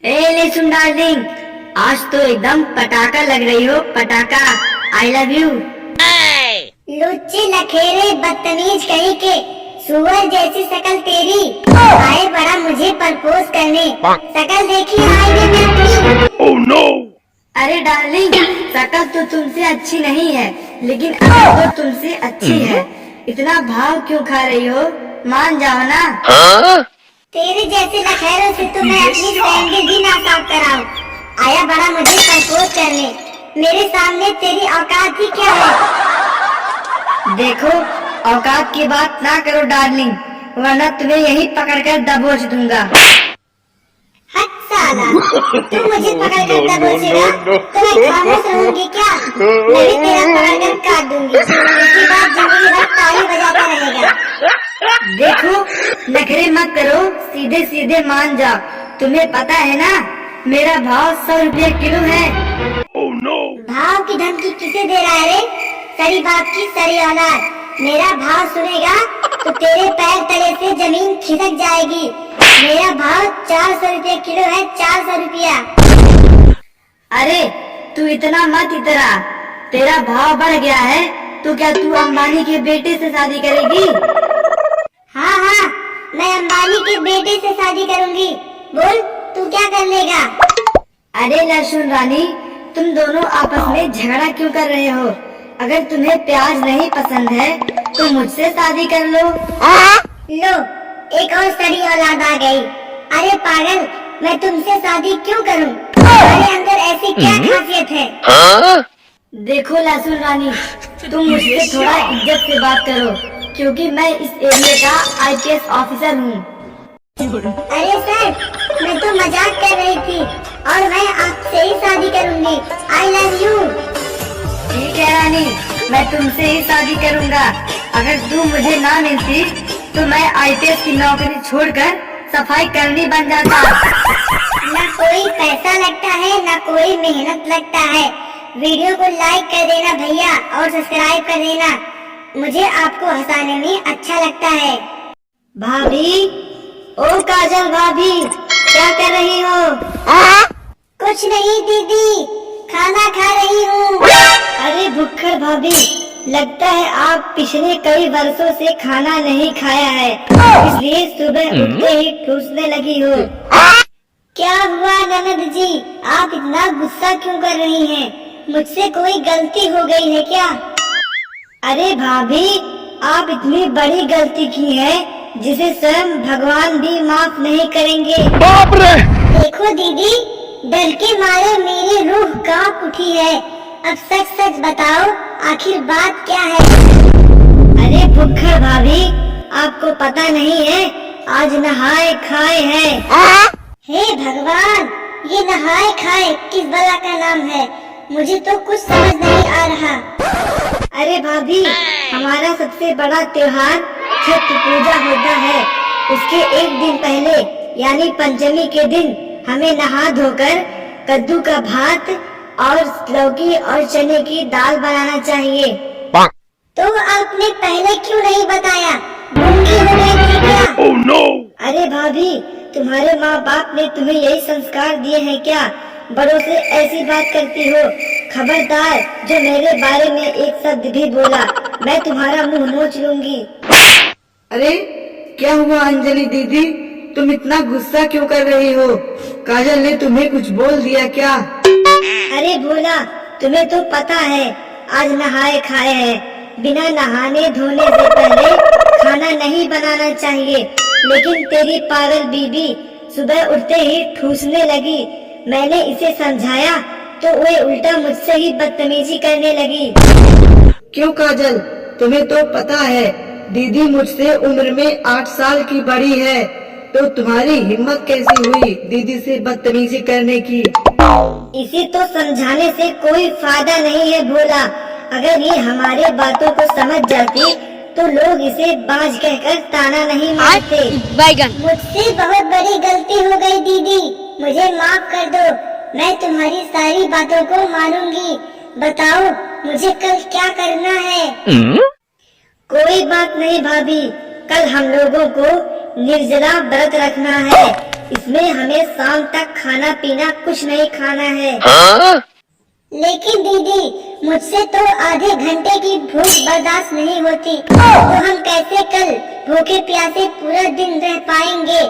ले सुन डार्लिंग, आज तो एकदम पटाखा लग रही हो, पटाखा। I love you. लुच्चे लखेरे बदतमीज कहीं के, सुअर जैसी शकल तेरी, आए बड़ा मुझे प्रपोज करने, शकल देखी हाईवे में अपनी। Oh no! अरे डार्लिंग, शकल तो तुमसे अच्छी नहीं है, लेकिन अकल तो तुमसे अच्छी है। इतना भाव क्यों खा रही हो? मान जाओ ना। तेरे जैसे लखेरों से तो मैं अपनी सैंडल भी ना साफ कराऊं। आया बड़ा मुझे प्रपोज करने, मेरे सामने तेरी औकात ही क्या है? देखो, औकात की बात ना करो डार्लिंग, वरना तुम्हें यहीं पकड़कर दबोच दूंगा। हट साला, तू मुझे पकड़कर दबोचेगा तो मैं खामोश रहूंगी क्या? मैं भी तेरा पकड़कर काट दूंगी, इसके बाद जिंदगी भर ताली बजाता रहेगा। देखो, नखरे मत करो, सीधे सीधे मान जाओ। तुम्हें पता है ना, मेरा भाव 100 रुपये किलो है। Oh no! भाव की धमकी किसे दे रहा है रे? सरी बाप की सरी औलाद, मेरा भाव सुनेगा तो तेरे पैर तले से जमीन खिसक जाएगी। मेरा भाव 400 रुपये किलो है, 400 रुपया। अरे तू इतना मत इतरा, तेरा भाव बढ़ गया है तो क्या तू अंबानी के बेटे से शादी करेगी? हाँ हाँ, मैं अंबानी के बेटे से शादी करूंगी। बोल, तू क्या कर लेगा? अरे लहसुन रानी, तुम दोनों आपस में झगड़ा क्यों कर रहे हो? अगर तुम्हें प्याज नहीं पसंद है तो मुझसे शादी कर लो। लो, एक और सड़ी औलाद आ गई। अरे पागल, मैं तुमसे शादी क्यों करूं? तुम्हारे अंदर ऐसी क्या खासियत है? देखो लहसुन रानी, तुम मुझसे थोड़ा इज्जत से बात करो, क्योंकि मैं इस एरिया का IPS ऑफिसर हूँ। अरे सर, मैं तो मजाक कर रही थी और मैं आपसे ही शादी करूंगी। I love you. ठीक है रानी, मैं तुमसे ही शादी करूंगा। अगर तू मुझे ना मिलती तो मैं IPS की नौकरी छोड़कर सफाई करनी बन जाता। ना कोई पैसा लगता है, ना कोई मेहनत लगता है। वीडियो को लाइक कर देना भैया और सब्सक्राइब कर देना, मुझे आपको हंसाने में अच्छा लगता है। भाभी, ओ काजल भाभी, क्या कर रही हो? कुछ नहीं दीदी, खाना खा रही हूँ। अरे भुक्खड़ भाभी, लगता है आप पिछले कई वर्षों से खाना नहीं खाया है, इसलिए सुबह उठते ही ठूसने लगी हो। क्या हुआ ननद जी, आप इतना गुस्सा क्यों कर रही हैं? मुझसे कोई गलती हो गई है क्या? अरे भाभी, आप इतनी बड़ी गलती की है जिसे स्वयं भगवान भी माफ नहीं करेंगे। बाप रे! देखो दीदी, डर के मारे मेरी रूह कांप उठी है। अब सच सच बताओ, आखिर बात क्या है? अरे भुक्खड़ भाभी, आपको पता नहीं है, आज नहाए खाए है। हे भगवान, ये नहाए खाए किस बला का नाम है? मुझे तो कुछ समझ नहीं आ रहा। अरे भाभी, हमारा सबसे बड़ा त्योहार छठ पूजा होता है। उसके एक दिन पहले यानी पंचमी के दिन हमें नहा धोकर कद्दू का भात और लौकी और चने की दाल बनाना चाहिए। तो आपने पहले क्यों नहीं बताया? भूखी हो गई थी क्या? Oh no! अरे भाभी, तुम्हारे माँ बाप ने तुम्हें यही संस्कार दिए हैं क्या? बड़ों से ऐसी बात करती हो? खबरदार, जो मेरे बारे में एक शब्द भी बोला, मैं तुम्हारा मुंह नोच लूंगी। अरे क्या हुआ अंजलि दीदी, तुम इतना गुस्सा क्यों कर रही हो? काजल ने तुम्हें कुछ बोल दिया क्या? अरे भोला, तुम्हें तो पता है आज नहाए खाए हैं। बिना नहाने धोने से पहले खाना नहीं बनाना चाहिए, लेकिन तेरी पागल बीबी सुबह उठते ही ठूसने लगी। मैंने इसे समझाया तो वह उल्टा मुझसे ही बदतमीजी करने लगी। क्यों काजल, तुम्हें तो पता है दीदी मुझसे उम्र में 8 साल की बड़ी है, तो तुम्हारी हिम्मत कैसी हुई दीदी से बदतमीजी करने की? इसे तो समझाने से कोई फायदा नहीं है भोला। अगर ये हमारे बातों को समझ जाती तो लोग इसे बाज कहकर ताना नहीं मारते। मुझसे बहुत बड़ी गलती हो गई दीदी, मुझे माफ कर दो। मैं तुम्हारी सारी बातों को मानूंगी। बताओ, मुझे कल क्या करना है? कोई बात नहीं भाभी, कल हम लोगों को निर्जला व्रत रखना है। इसमें हमें शाम तक खाना पीना कुछ नहीं खाना है। लेकिन दीदी मुझसे तो आधे घंटे की भूख बर्दाश्त नहीं होती, तो हम कैसे कल भूखे प्यासे पूरा दिन रह पाएंगे?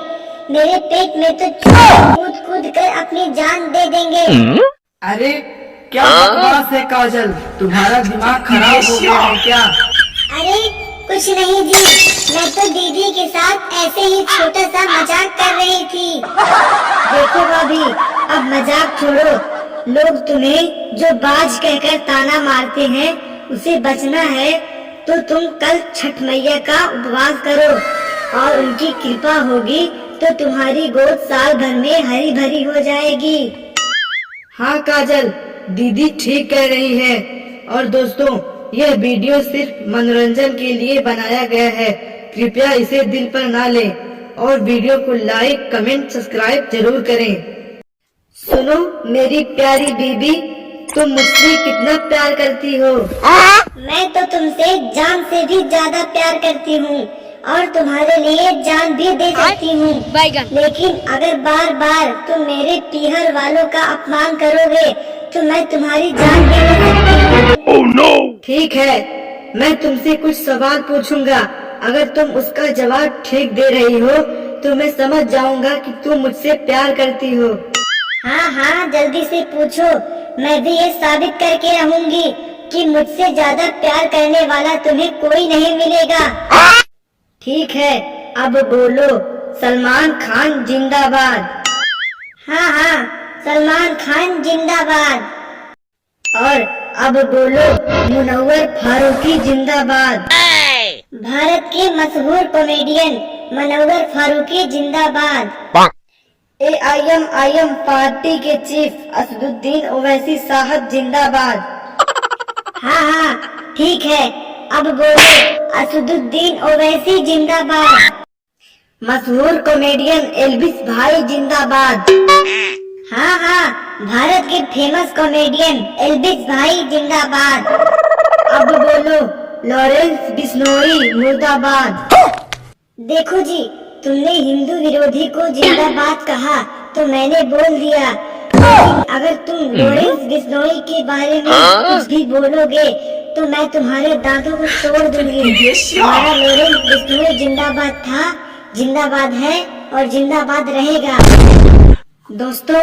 मेरे पेट में तो कूद कूद कर अपनी जान दे देंगे। अरे क्या बकवास है काजल, तुम्हारा दिमाग खराब हो गया है क्या? अरे कुछ नहीं जी, मैं तो दीदी के साथ ऐसे ही छोटा सा मजाक कर रही थी। देखो भाभी, अब मजाक छोड़ो। लोग तुम्हें जो बाज कहकर ताना मारते हैं उसे बचना है तो तुम कल छठ मैया का उपवास करो और उनकी कृपा होगी तो तुम्हारी गोद साल भर में हरी भरी हो जाएगी। हाँ काजल, दीदी ठीक कह रही है। और दोस्तों, यह वीडियो सिर्फ मनोरंजन के लिए बनाया गया है, कृपया इसे दिल पर ना लें और वीडियो को लाइक कमेंट सब्सक्राइब जरूर करें। सुनो मेरी प्यारी बीबी, तुम मुझसे कितना प्यार करती हो? मैं तो तुमसे जान से भी ज्यादा प्यार करती हूँ और तुम्हारे लिए जान भी दे सकती हूँ। लेकिन अगर बार बार तुम मेरे पीहर वालों का अपमान करोगे तो मैं तुम्हारी जान भी ले सकती हूँ। Oh no! ठीक है, मैं तुमसे कुछ सवाल पूछूंगा। अगर तुम उसका जवाब ठीक दे रही हो तो मैं समझ जाऊंगा कि तुम मुझसे प्यार करती हो। हाँ हाँ, जल्दी से पूछो, मैं भी ये साबित करके रहूंगी कि मुझसे ज्यादा प्यार करने वाला तुम्हें कोई नहीं मिलेगा। ठीक है, अब बोलो, सलमान खान जिंदाबाद। हाँ हाँ, सलमान खान जिंदाबाद। और अब बोलो, मुनव्वर फारूकी जिंदाबाद। भारत के मशहूर कॉमेडियन मुनव्वर फारूकी जिंदाबाद। AIM पार्टी के चीफ असदुद्दीन ओवैसी साहब जिंदाबाद। हाँ हाँ ठीक है, अब बोलो, असदुद्दीन ओवैसी जिंदाबाद। मशहूर कॉमेडियन एल्विस भाई जिंदाबाद। हाँ हाँ, भारत के फेमस कॉमेडियन एल्विस भाई जिंदाबाद। अब बोलो, लॉरेंस बिश्नोई मुर्दाबाद। देखो जी, तुमने हिंदू विरोधी को जिंदाबाद कहा तो मैंने बोल दिया, लेकिन अगर तुम लॉरेंस बिश्नोई के बारे में कुछ भी बोलोगे तो मैं तुम्हारे दांतों को तोड़ दूंगी। हमारा लॉरेंस बिश्नोई जिंदाबाद था, जिंदाबाद है और जिंदाबाद रहेगा। दोस्तों,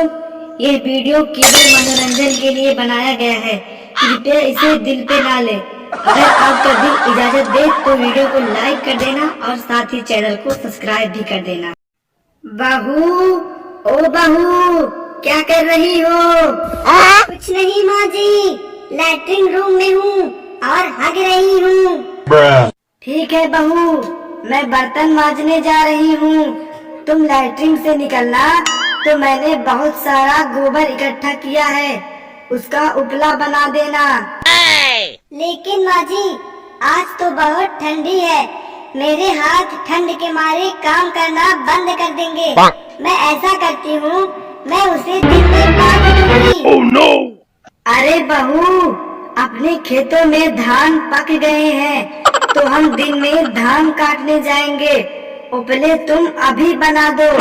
यह वीडियो केवल मनोरंजन के लिए बनाया गया है, कृपया इसे दिल पे ना ले। अगर आपका दिल इजाजत दे तो वीडियो को लाइक कर देना और साथ ही चैनल को सब्सक्राइब भी कर देना। बहू, ओ बहू, क्या कर रही हो? कुछ नहीं माँ जी, लैट्रिन रूम में हूँ और हग रही हूँ। ठीक है बहू, मैं बर्तन मांजने जा रही हूँ। तुम लैट्रिन से निकलना तो मैंने बहुत सारा गोबर इकट्ठा किया है, उसका उपला बना देना। लेकिन माँ जी, आज तो बहुत ठंडी है, मेरे हाथ ठंड के मारे काम करना बंद कर देंगे। मैं ऐसा करती हूँ, मैं उसे दिन में काट दूंगी। Oh no! अरे बहू, अपने खेतों में धान पक गए हैं तो हम दिन में धान काटने जाएंगे, उपले तुम अभी बना दो।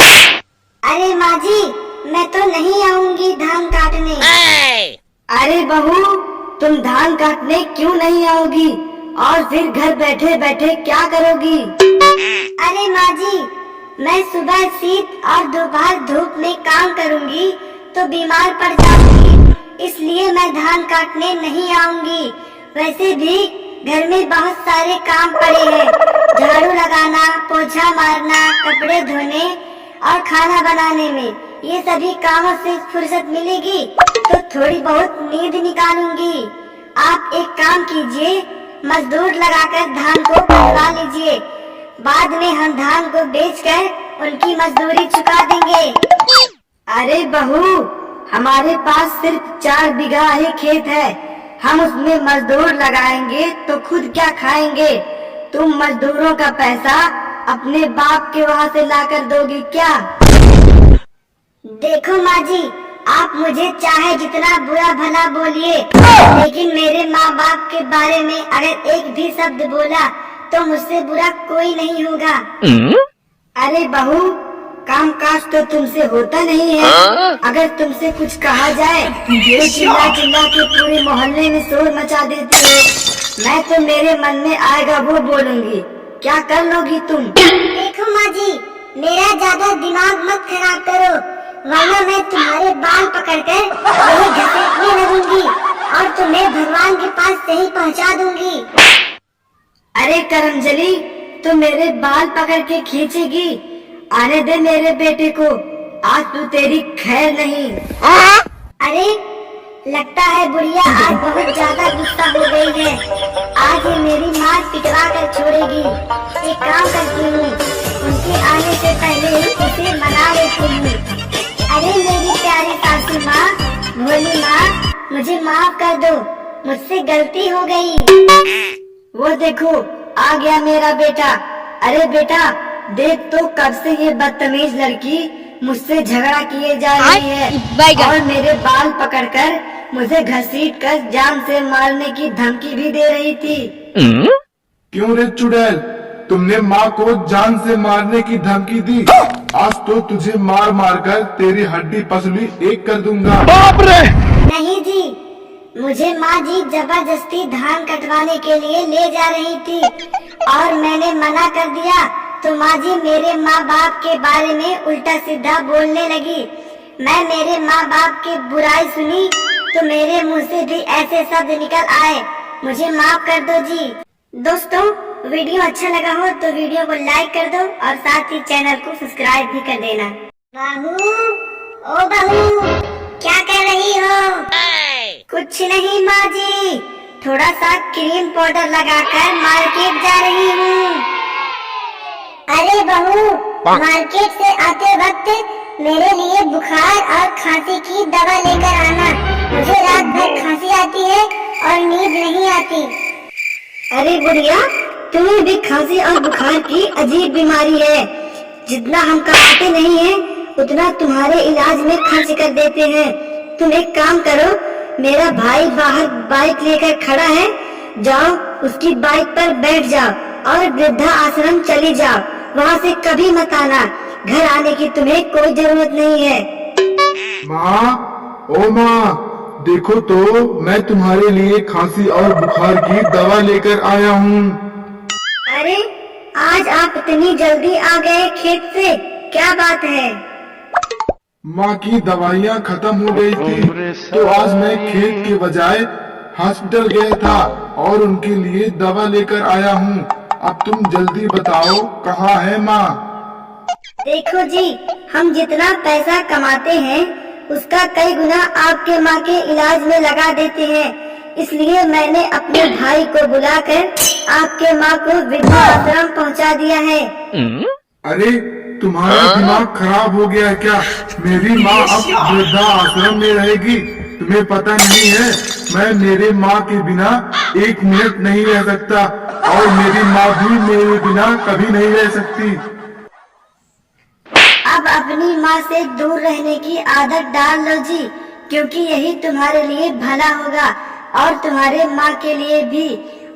अरे माँ जी, मैं तो नहीं आऊंगी धान काटने। अरे बहू, तुम धान काटने क्यों नहीं आओगी और फिर घर बैठे बैठे क्या करोगी? अरे माँ जी, मैं सुबह शीत और दोपहर धूप में काम करूँगी तो बीमार पड़ जाऊंगी, इसलिए मैं धान काटने नहीं आऊंगी। वैसे भी घर में बहुत सारे काम पड़े हैं, झाड़ू लगाना, पोछा मारना, कपड़े धोने और खाना बनाने में। ये सभी कामों से फुर्सत मिलेगी तो थोड़ी बहुत नींद निकालूंगी। आप एक काम कीजिए, मजदूर लगाकर धान को कटवा लीजिए, बाद में हम धान को बेचकर उनकी मजदूरी चुका देंगे। अरे बहू, हमारे पास सिर्फ 4 बीघा ही खेत है, हम उसमें मजदूर लगाएंगे तो खुद क्या खाएंगे? तुम मजदूरों का पैसा अपने बाप के वहाँ से लाकर दोगी क्या? देखो माँ जी, आप मुझे चाहे जितना बुरा भला बोलिए, लेकिन मेरे माँ बाप के बारे में अगर एक भी शब्द बोला तो मुझसे बुरा कोई नहीं होगा। अरे बहू, काम काज तो तुमसे होता नहीं है। अगर तुमसे कुछ कहा जाए तो चिल्ला चिल्ला के पूरे मोहल्ले में शोर मचा देती हो। मैं तो मेरे मन में आएगा वो बोलूंगी। क्या कर लोगी तुम? देखो माँ जी, मेरा ज्यादा दिमाग मत खराब करो, वरना मैं तुम्हारे बाल पकड़कर यही घसीटने लगूंगी और तुम्हें भगवान के पास सही पहुंचा दूंगी। अरे करमजली, तू मेरे बाल पकड़ के खींचेगी? आने दे मेरे बेटे को, आज तू तेरी खैर नहीं। अरे लगता है बुढ़िया आज बहुत ज्यादा गुस्सा हो गई है। आज ये मेरी मार पिटवा कर छोड़ेगी। एक काम करती हूँ, उनके आने से पहले ही उसे मना लेती हूँ। अरे मेरी प्यारी सासू माँ, भोली माँ, मुझे माफ कर दो, मुझसे गलती हो गई। वो देखो आ गया मेरा बेटा। अरे बेटा देख तो कब से ये बदतमीज लड़की मुझसे झगड़ा किए जा रही है और मेरे बाल पकड़कर मुझे घसीट कर जान से मारने की धमकी भी दे रही थी। क्यों रे चुड़ैल, तुमने माँ को जान से मारने की धमकी दी? आज तो तुझे मार मार कर तेरी हड्डी पसली एक कर दूंगा। नहीं जी, मुझे माँ जी जबरदस्ती धान कटवाने के लिए ले जा रही थी और मैंने मना कर दिया तो माँ जी मेरे माँ बाप के बारे में उल्टा सीधा बोलने लगी। मैं मेरे माँ बाप की बुराई सुनी तो मेरे मुंह से भी ऐसे शब्द निकल आए। मुझे माफ कर दो जी। दोस्तों, वीडियो अच्छा लगा हो तो वीडियो को लाइक कर दो और साथ ही चैनल को सब्सक्राइब भी कर देना। बहू, ओ बहू, क्या कर रही हो? कुछ नहीं माँ जी, थोड़ा सा क्रीम पाउडर लगाकर मार्केट जा रही हूँ। अरे बहू, मार्केट से आते वक्त मेरे लिए बुखार और खांसी की दवा लेकर आना। मुझे रात भर खांसी आती है और नींद नहीं आती। अरे बुढ़िया, तुम्हें भी खांसी और बुखार की अजीब बीमारी है। जितना हम कमाते नहीं है उतना तुम्हारे इलाज में खर्च कर देते हैं। तुम एक काम करो, मेरा भाई बाहर बाइक लेकर खड़ा है, जाओ उसकी बाइक पर बैठ जाओ और वृद्धा आश्रम चली जाओ। वहाँ से कभी मत आना, घर आने की तुम्हें कोई जरूरत नहीं है। माँ, ओ माँ, देखो तो मैं तुम्हारे लिए खांसी और बुखार की दवा लेकर आया हूँ। अरे आज आप इतनी जल्दी आ गए खेत से, क्या बात है? माँ की दवाइयाँ खत्म हो गई थी तो आज मैं खेत के बजाय हॉस्पिटल गया था और उनके लिए दवा लेकर आया हूँ। अब तुम जल्दी बताओ कहाँ है माँ? देखो जी, हम जितना पैसा कमाते हैं उसका कई गुना आपके माँ के इलाज में लगा देते हैं। इसलिए मैंने अपने भाई को बुलाकर आपके माँ को वृद्धाश्रम पहुँचा दिया है। अरे तुम्हारा दिमाग खराब हो गया है क्या? मेरी माँ अब वृद्धा आश्रम में रहेगी? तुम्हें पता नहीं है मैं मेरे माँ के बिना एक मिनट नहीं रह सकता और मेरी माँ भी मेरे बिना कभी नहीं रह सकती। अब अपनी माँ से दूर रहने की आदत डाल लो जी, क्योंकि यही तुम्हारे लिए भला होगा और तुम्हारे माँ के लिए भी।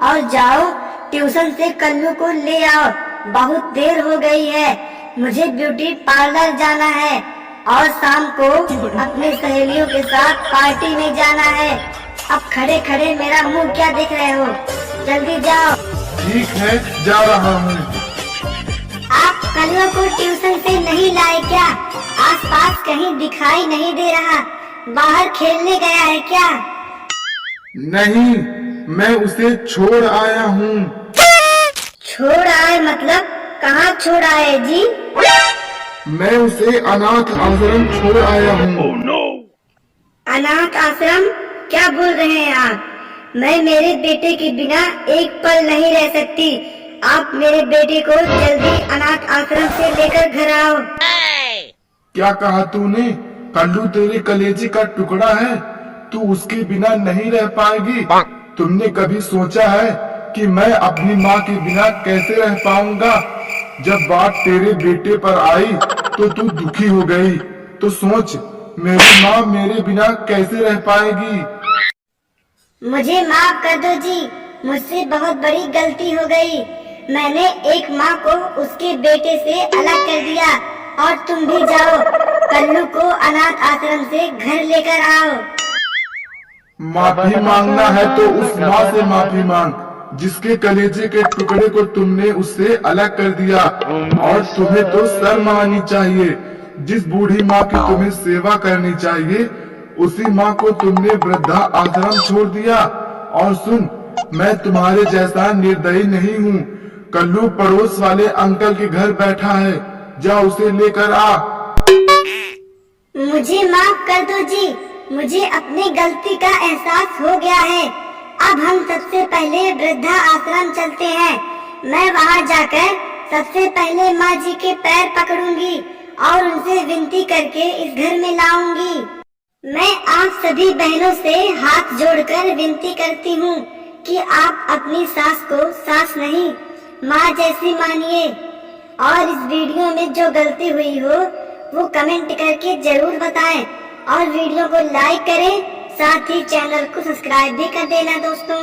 और जाओ ट्यूशन से कल्लू को ले आओ, बहुत देर हो गई है, मुझे ब्यूटी पार्लर जाना है और शाम को अपनी सहेलियों के साथ पार्टी में जाना है। अब खड़े खड़े मेरा मुंह क्या देख रहे हो, जल्दी जाओ। ठीक है, जा रहा हूँ। आप कल्लू को ट्यूशन से नहीं लाए क्या? आसपास कहीं दिखाई नहीं दे रहा, बाहर खेलने गया है क्या? नहीं, मैं उसे छोड़ आया हूँ। छोड़ आए मतलब कहाँ छोड़ आए जी? मैं उसे अनाथ आश्रम छोड़ आया हूँ। अनाथ आश्रम? क्या बोल रहे हैं आप? मैं मेरे बेटे के बिना एक पल नहीं रह सकती। आप मेरे बेटे को जल्दी अनाथ आश्रम से लेकर घर आओ। क्या कहा तूने? कल्लू तेरे कलेजे का टुकड़ा है, तू उसके बिना नहीं रह पाएगी। तुमने कभी सोचा है कि मैं अपनी माँ के बिना कैसे रह पाऊंगा? जब बात तेरे बेटे पर आई तो तू दुखी हो गई, तो सोच मेरी माँ मेरे बिना कैसे रह पाएगी। मुझे माफ कर दो जी, मुझसे बहुत बड़ी गलती हो गई। मैंने एक माँ को उसके बेटे से अलग कर दिया और तुम भी जाओ, कल्लू को अनाथ आश्रम से घर लेकर आओ। माफी मांगना है तो उस माँ से माफी मांग जिसके कलेजे के टुकड़े को तुमने उससे अलग कर दिया। और तुम्हें तो शर्म आनी चाहिए, जिस बूढ़ी माँ की तुम्हें सेवा करनी चाहिए उसी माँ को तुमने वृद्धा आश्रम छोड़ दिया। और सुन, मैं तुम्हारे जैसा निर्दयी नहीं हूँ। कल्लू पड़ोस वाले अंकल के घर बैठा है, जा उसे लेकर आ। मुझे माफ कर दो जी, मुझे अपनी गलती का एहसास हो गया है। अब हम सबसे पहले वृद्धा आश्रम चलते हैं। मैं वहाँ जाकर सबसे पहले माँ जी के पैर पकड़ूंगी और उनसे विनती करके इस घर में लाऊंगी। मैं आप सभी बहनों से हाथ जोड़कर विनती करती हूँ कि आप अपनी सास को सास नहीं माँ जैसी मानिए। और इस वीडियो में जो गलती हुई हो वो कमेंट करके जरूर बताएं और वीडियो को लाइक करें, साथ ही चैनल को सब्सक्राइब भी कर देना दोस्तों।